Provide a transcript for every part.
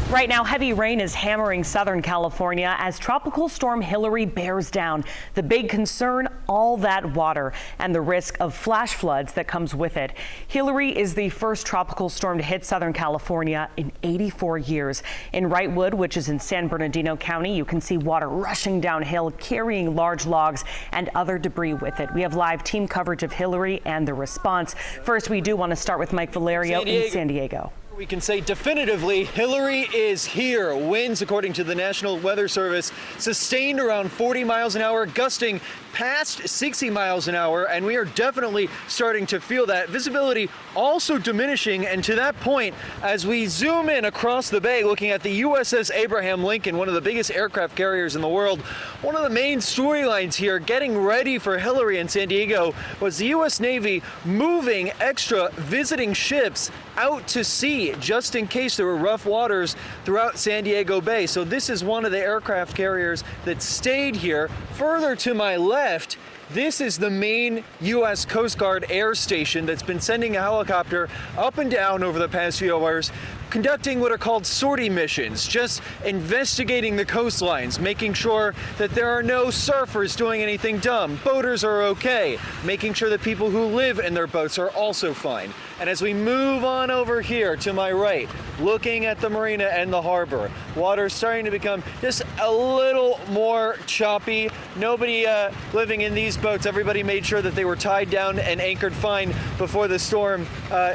Right now, heavy rain is hammering Southern California as Tropical Storm Hilary bears down. The big concern, all that water and the risk of flash floods that comes with it. Hilary is the first tropical storm to hit Southern California in 84 years. In Wrightwood, which is in San Bernardino County, you can see water rushing downhill, carrying large logs and other debris with it. We have live team coverage of Hilary and the response. First, we do want to start with Mike Valerio in San Diego. We can say definitively Hilary is here. Winds, according to the National Weather Service, sustained around 40 miles an hour, gusting past 60 miles an hour, and we are definitely starting to feel that. Visibility also diminishing, and to that point, as we zoom in across the bay looking at the USS Abraham Lincoln, one of the biggest aircraft carriers in the world, one of the main storylines here getting ready for Hilary in San Diego was the U.S. Navy moving extra visiting ships out to sea just in case there were rough waters throughout San Diego Bay. So this is one of the aircraft carriers that stayed here. Further to my left, this is the main U.S. Coast Guard air station that's been sending a helicopter up and down over the past few hours, conducting what are called sortie missions, just investigating the coastlines, making sure that there are no surfers doing anything dumb, boaters are okay, making sure that people who live in their boats are also fine. And as we move on over here to my right, looking at the marina and the harbor, water's starting to become just a little more choppy. Nobody living in these boats, everybody made sure that they were tied down and anchored fine before the storm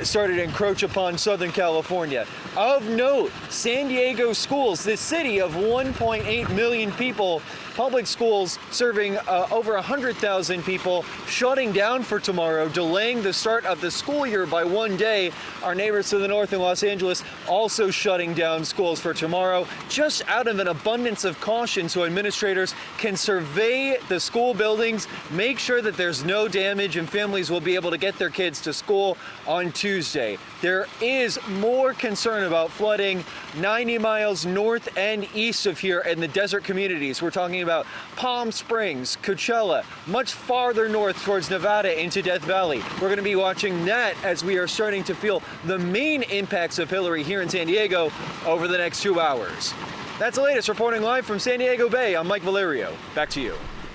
started to encroach upon Southern California. Of note, San Diego schools, this city of 1.8 million people, public schools serving over 100,000 people, shutting down for tomorrow, delaying the start of the school year by one day. Our neighbors to the north in Los Angeles also shutting down schools for tomorrow, just out of an abundance of caution so administrators can survey the school buildings, make sure that there's no damage, and families will be able to get their kids to school on Tuesday. There is more concern about flooding 90 miles north and east of here in the desert communities. We're talking about Palm Springs, Coachella, much farther north towards Nevada into Death Valley. We're going to be watching that as we are starting to feel the main impacts of Hilary here in San Diego over the next 2 hours. That's the latest. Reporting live from San Diego Bay, I'm Mike Valerio. Back to you.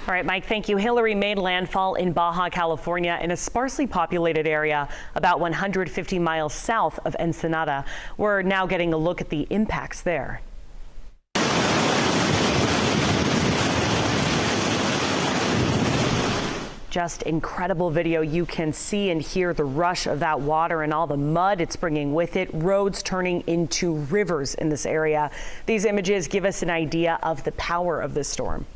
All right, Mike, thank you. Hilary made landfall in Baja California in a sparsely populated area about 150 miles south of Ensenada. We're now getting a look at the impacts there. Just incredible video. You can see and hear the rush of that water and all the mud it's bringing with it. Roads turning into rivers in this area. These images give us an idea of the power of this storm.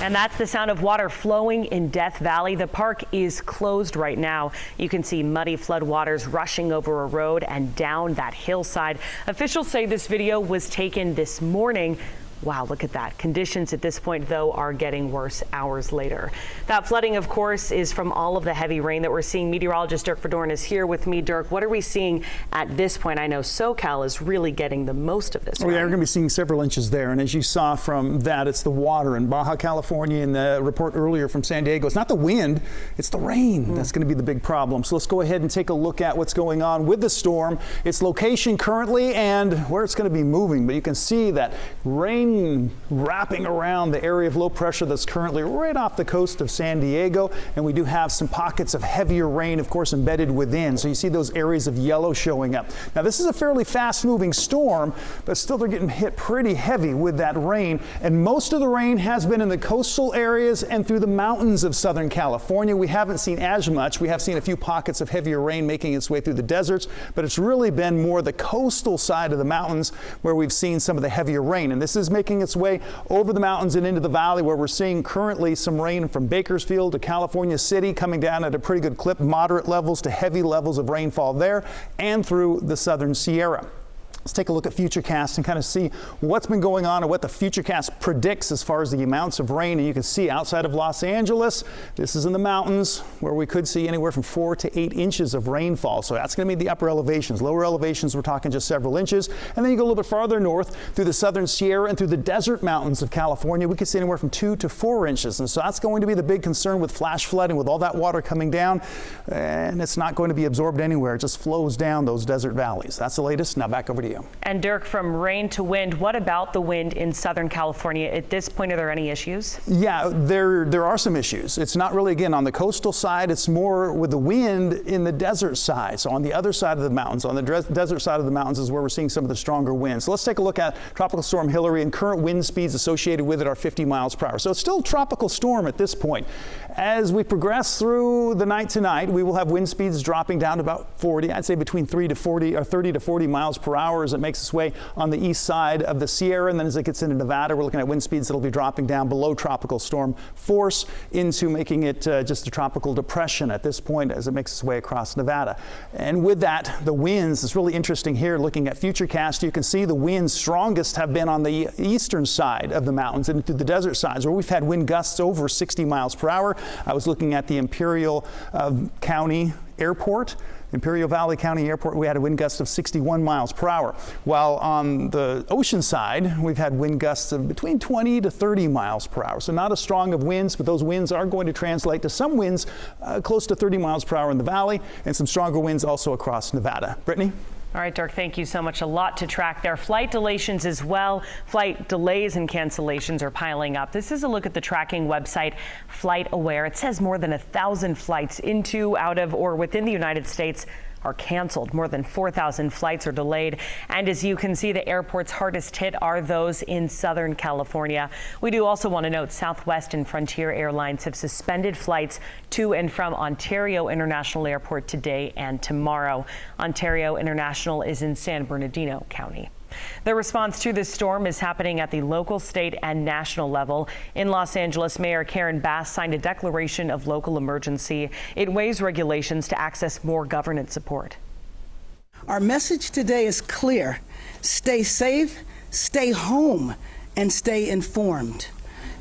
And that's the sound of water flowing in Death Valley. The park is closed right now. You can see muddy floodwaters rushing over a road and down that hillside. Officials say this video was taken this morning. Wow, look at that. Conditions at this point, though, are getting worse hours later. That flooding, of course, is from all of the heavy rain that we're seeing. Meteorologist Dirk Verdorn is here with me. Dirk, what are we seeing at this point? I know SoCal is really getting the most of this. Oh, yeah, we're going to be seeing several inches there. And as you saw from that, it's the water in Baja California and the report earlier from San Diego. It's not the wind, it's the rain that's going to be the big problem. So let's go ahead and take a look at what's going on with the storm, its location currently, and where it's going to be moving. But you can see that rain wrapping around the area of low pressure that's currently right off the coast of San Diego, and we do have some pockets of heavier rain, of course, embedded within. So you see those areas of yellow showing up. Now this is a fairly fast-moving storm, but still they're getting hit pretty heavy with that rain, and most of the rain has been in the coastal areas and through the mountains of Southern California. We haven't seen as much. We have seen a few pockets of heavier rain making its way through the deserts, but it's really been more the coastal side of the mountains where we've seen some of the heavier rain, and this is making its way over the mountains and into the valley, where we're seeing currently some rain from Bakersfield to California City coming down at a pretty good clip, moderate levels to heavy levels of rainfall there and through the southern Sierra. Let's take a look at Futurecast and kind of see what's been going on and what the Futurecast predicts as far as the amounts of rain. And you can see outside of Los Angeles, this is in the mountains where we could see anywhere from 4 to 8 inches of rainfall. So that's going to be the upper elevations. Lower elevations, we're talking just several inches. And then you go a little bit farther north through the southern Sierra and through the desert mountains of California, we could see anywhere from 2 to 4 inches. And so that's going to be the big concern with flash flooding, with all that water coming down. And it's not going to be absorbed anywhere. It just flows down those desert valleys. That's the latest. Now back over to you. And Dirk, from rain to wind, what about the wind in Southern California? At this point, are there any issues? Yeah, there are some issues. It's not really, again, on the coastal side. It's more with the wind in the desert side. So on the other side of the mountains, on the desert side of the mountains is where we're seeing some of the stronger winds. So let's take a look at Tropical Storm Hilary, and current wind speeds associated with it are 50 miles per hour. So it's still a tropical storm at this point. As we progress through the night tonight, we will have wind speeds dropping down to about 40. I'd say between 30 to 40 miles per hour as it makes its way on the east side of the Sierra. And then as it gets into Nevada, we're looking at wind speeds that'll be dropping down below tropical storm force into making it just a tropical depression at this point as it makes its way across Nevada. And with that, the winds, it's really interesting here looking at Futurecast. You can see the winds strongest have been on the eastern side of the mountains and through the desert sides where we've had wind gusts over 60 miles per hour. I was looking at the Imperial County Airport. Imperial Valley County Airport, we had a wind gust of 61 miles per hour. While on the ocean side, we've had wind gusts of between 20 to 30 miles per hour. So not as strong of winds, but those winds are going to translate to some winds close to 30 miles per hour in the valley and some stronger winds also across Nevada. Brittany? All right, Dirk, thank you so much. A lot to track there. Flight delays as well. Flight delays and cancellations are piling up. This is a look at the tracking website FlightAware. It says more than 1,000 flights into, out of, or within the United States are canceled. More than 4,000 flights are delayed. And as you can see, the airports hardest hit are those in Southern California. We do also want to note Southwest and Frontier Airlines have suspended flights to and from Ontario International Airport today and tomorrow. Ontario International is in San Bernardino County. The response to this storm is happening at the local, state, and national level. In Los Angeles, Mayor Karen Bass signed a declaration of local emergency. It waives regulations to access more government support. Our message today is clear. Stay safe, stay home, and stay informed.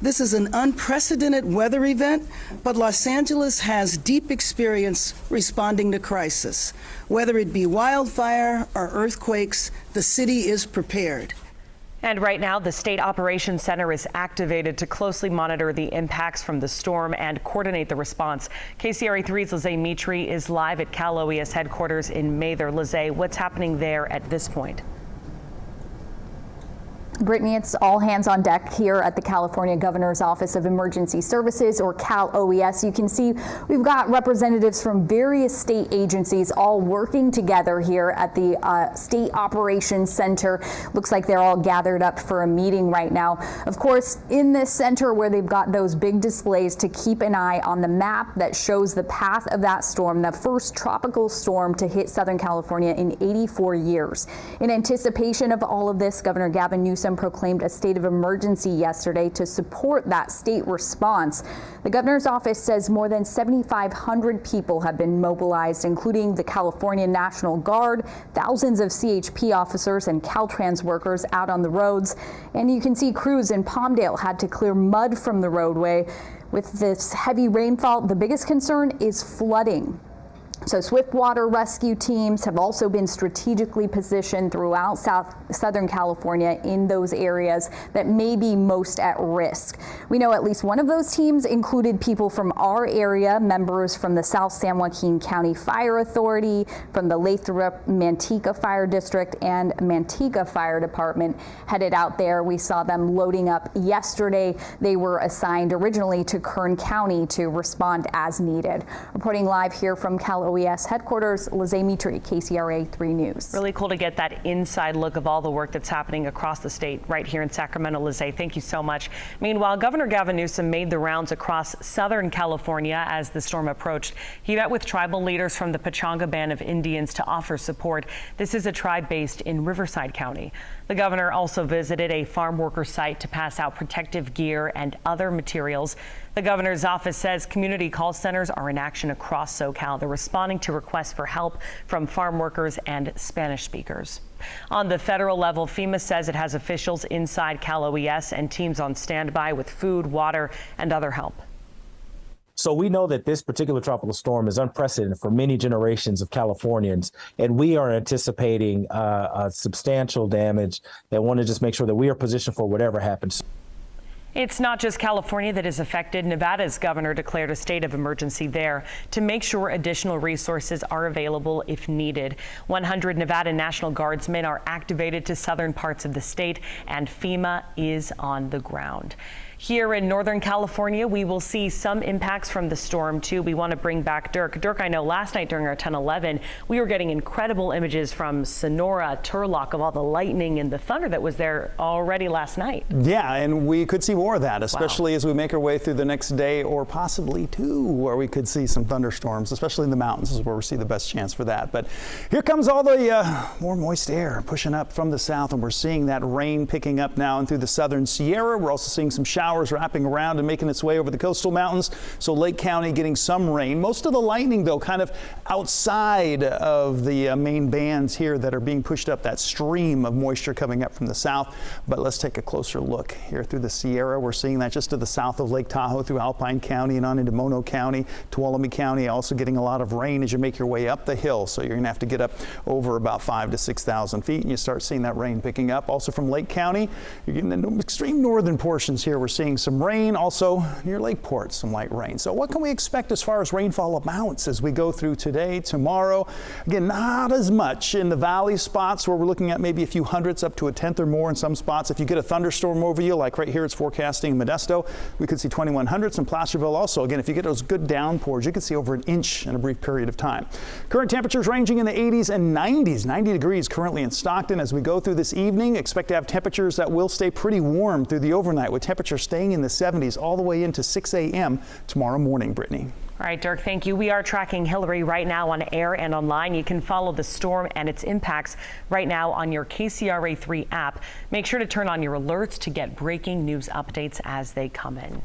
This is an unprecedented weather event, but Los Angeles has deep experience responding to crisis. Whether it be wildfire or earthquakes, the city is prepared. And right now, the State Operations Center is activated to closely monitor the impacts from the storm and coordinate the response. KCRA 3's Lizzie Mitri is live at Cal OES headquarters in Mather. Lizzie, what's happening there at this point? Brittany, it's all hands on deck here at the California Governor's Office of Emergency Services, or Cal OES. You can see we've got representatives from various state agencies all working together here at the State Operations Center. Looks like they're all gathered up for a meeting right now. Of course, in this center where they've got those big displays to keep an eye on the map that shows the path of that storm, the first tropical storm to hit Southern California in 84 years. In anticipation of all of this, Governor Gavin Newsom proclaimed a state of emergency yesterday to support that state response. The governor's office says more than 7,500 people have been mobilized, including the California National Guard, thousands of CHP officers and Caltrans workers out on the roads. And you can see crews in Palmdale had to clear mud from the roadway. With this heavy rainfall, the biggest concern is flooding. So swift water rescue teams have also been strategically positioned throughout Southern California in those areas that may be most at risk. We know at least one of those teams included people from our area, members from the South San Joaquin County Fire Authority, from the Lathrop Manteca Fire District and Manteca Fire Department headed out there. We saw them loading up yesterday. They were assigned originally to Kern County to respond as needed. Reporting live here from Cal OES headquarters, Lizzie Mitri, KCRA 3 News. Really cool to get that inside look of all the work that's happening across the state right here in Sacramento. Lizzie, thank you so much. Meanwhile, Governor Gavin Newsom made the rounds across Southern California as the storm approached. He met with tribal leaders from the Pechanga Band of Indians to offer support. This is a tribe based in Riverside County. The governor also visited a farm worker site to pass out protective gear and other materials. The governor's office says community call centers are in action across SoCal. They're responding to requests for help from farm workers and Spanish speakers. On the federal level, FEMA says it has officials inside Cal OES and teams on standby with food, water, and other help. So we know that this particular tropical storm is unprecedented for many generations of Californians, and we are anticipating substantial damage. They want to just make sure that we are positioned for whatever happens. It's not just California that is affected. Nevada's governor declared a state of emergency there to make sure additional resources are available if needed. 100 Nevada National Guardsmen are activated to southern parts of the state, and FEMA is on the ground. Here in Northern California, we will see some impacts from the storm, too. We want to bring back Dirk. Dirk, I know last night during our 10-11, we were getting incredible images from Sonora, Turlock, of all the lightning and the thunder that was there already last night. Yeah, and we could see more of that, especially as we make our way through the next day or possibly two, where we could see some thunderstorms, especially in the mountains is where we see the best chance for that. But here comes all the more moist air pushing up from the south, and we're seeing that rain picking up now and through the southern Sierra. We're also seeing some showers wrapping around and making its way over the coastal mountains. So Lake County getting some rain. Most of the lightning, though, kind of outside of the main bands here that are being pushed up, that stream of moisture coming up from the south. But let's take a closer look here through the Sierra. We're seeing that just to the south of Lake Tahoe through Alpine County and on into Mono County. Tuolumne County also getting a lot of rain as you make your way up the hill. So you're going to have to get up over about 5,000 to 6,000 feet and you start seeing that rain picking up. Also from Lake County, you're getting the extreme northern portions here. We're seeing some rain, also near Lakeport, some light rain. So what can we expect as far as rainfall amounts as we go through today, tomorrow? Again, not as much in the valley spots where we're looking at maybe a few hundredths up to a tenth or more in some spots. If you get a thunderstorm over you, like right here it's forecasting Modesto, we could see 2,100s in Placerville also. Again, if you get those good downpours, you could see over an inch in a brief period of time. Current temperatures ranging in the 80s and 90s, 90 degrees currently in Stockton. As we go through this evening, expect to have temperatures that will stay pretty warm through the overnight, with temperatures staying in the 70s all the way into 6 a.m. tomorrow morning, Brittany. All right, Dirk, thank you. We are tracking Hilary right now on air and online. You can follow the storm and its impacts right now on your KCRA 3 app. Make sure to turn on your alerts to get breaking news updates as they come in.